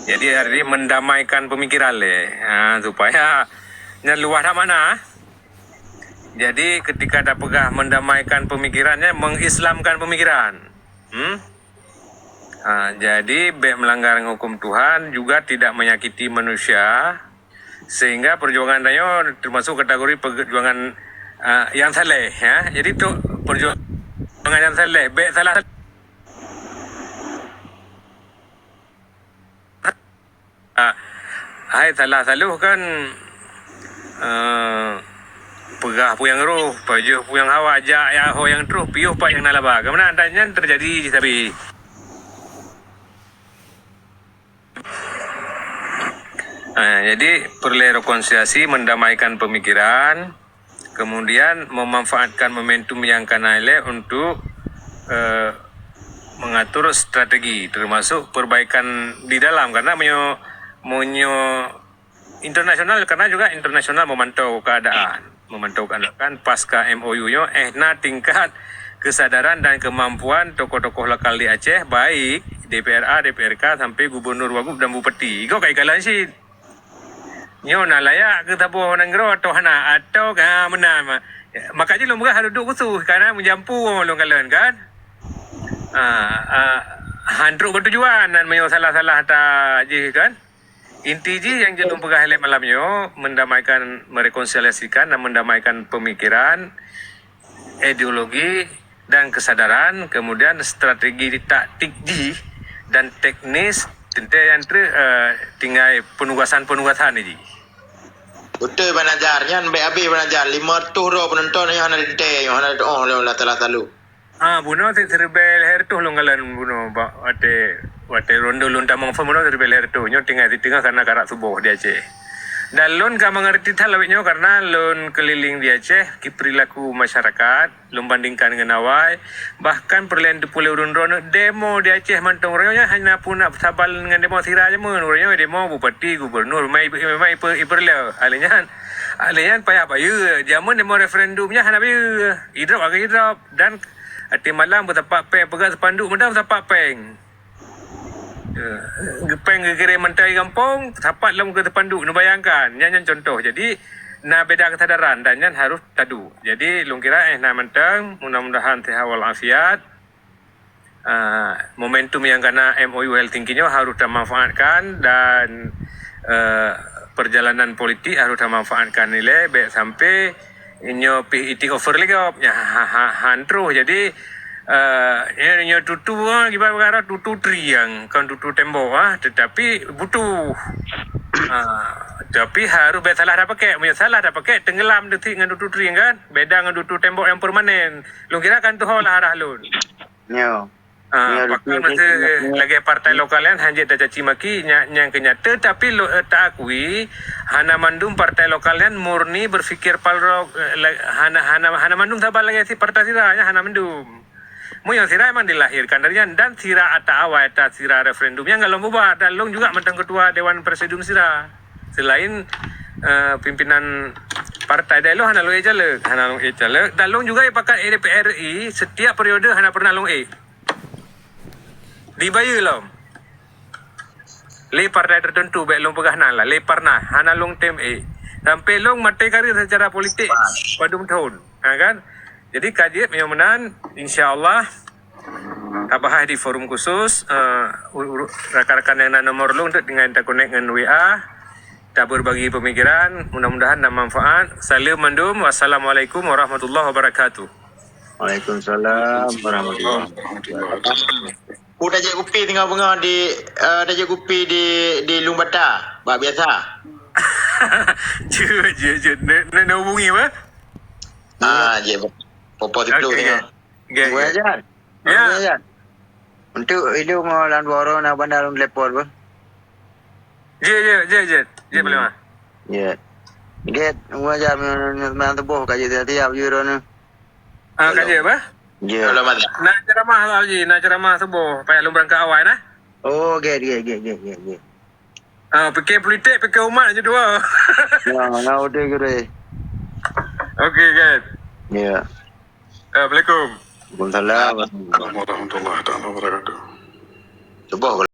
Jadi hari ini mendamaikan pemikiran le, supaya luar mana. Jadi ketika ada pegah mendamaikan pemikirannya, mengislamkan pemikiran. Jadi melanggar hukum Tuhan juga tidak menyakiti manusia, sehingga perjuangan Dayo termasuk kategori perjuangan yang saleh, ya. Jadi itu perjuangan yang saleh, salah. Hai salah saluh kan pegah puyang roh, pajuh puyang hawa, ajak ya ho yang terus piuh pak yang nalaba. Kemana adanya terjadi tapi jadi perlu rekonsiliasi, mendamaikan pemikiran, kemudian memanfaatkan momentum yang kanale untuk mengatur strategi, termasuk perbaikan di dalam, karena menyo internasional, karena juga internasional memantau keadaan pasca MOU-nya tingkat kesadaran dan kemampuan tokoh-tokoh lokal di Aceh, baik DPRA, DPRK sampai gubernur, wagub dan bupati. Kau kayak kalian sih nyo na layak ke tabuh nanggro atau hana atau mana makanya lo harus duduk usuh karena menjampu lo kalian kan handuk bertujuan dan menyo salah-salah tak je kan. Inti je yang jelum pegah helek malamnya mendamaikan, merekonsiliasikan dan mendamaikan pemikiran, ideologi dan kesadaran, kemudian strategi taktik dan teknis yang tinggal penugasan ini. Betul banajarnya, BAB banajar 500 penonton yang ada di teh, yang ada lah telah lalu. Buno terbel her tu longalan buno wate rondo lunta mangfa buno terbel her tu nyo tinggal di tengah karena karak subuh di Aceh. Dan lon ka mengerti talawitnya karena lon keliling di Aceh ki perilaku masyarakat lon bandingkan dengan awai, bahkan perlian Pulai Urun-Urun demo di Aceh mantong royonya hanya pun nak sabal dengan demo sirah aja mun royonya demo bupati gubernur mai iperle alian payah payah jamun demo referendumnya hana payah hidup dan hati malam bertapak peng pegang sepanduk mentah bertapak peng gepeng kira mentai kampung tapak dalam ke sepanduk nu bayangkan nyanyan contoh. Jadi na beda kesadaran dan nyan harus tadu. Jadi lung kira na mentang mudah-mudahan sehat walafiat. Momentum yang kena MOU tingginya harus dimanfaatkan dan perjalanan politik harus dimanfaatkan nilai baik sampai inyo PET over lagi hantru. Jadi inyo tutu gimana perkara tutu triang kan tutu tembok tetapi butuh tapi harus baik salah dah pakai, salah dah pakai tenggelam detik dengan tutu triang kan beda dengan tutu tembok yang permanen. Lu kira kan tu hol arah lun pakar masa lagi partai lokal yang hanya dah caci maki yang kenyata, tapi tak akui hana mandum partai lokal yang murni berfikir palrok hana mandum sabar lagi si partai sirahnya hana mandum yang sirah memang dilahirkan dari dan sirah atau awal atau sirah referendum yang kalau buat dan long juga mentang ketua Dewan Presidium sirah selain pimpinan partai dah lo hana long ejale dan long juga pakai DPRI setiap periode hana pernah long dibayar lom le partai tertentu baik long pegah lah le pernah hana long tem sampai long mati karir secara politik pada tahun kan. Jadi kajian menan insyaallah tabah di forum khusus rakan-rakan yang nomor long dengan tak connect dengan WA tak berbagi pemikiran, mudah-mudahan dan manfaat. Salam mandum, wassalamualaikum warahmatullahi wabarakatuh. Waalaikumsalam warahmatullahi wabarakatuh. Udah je kupi tinggal bunga di je kupi di Lumbata, bak biasa. je nak hubungi apa? Je popo di blue tinggal. Gue aja. Ya. Untuk itu mau lan boro na bandar lepor ba. Je boleh mah. Ya. Get gue aja man tubuh kaji tiap euro na. Kaji apa? Ya. Kalau mati. Nak ceramah lagi, nak ceramah subuh payah lumbrang ke awal nah. Oh, get. Fikir politik, fikir umat je dua. Ya, na udah gure. Okey, kan. Ya. Assalamualaikum. Waalaikumsalam warahmatullahi wabarakatuh. Subuh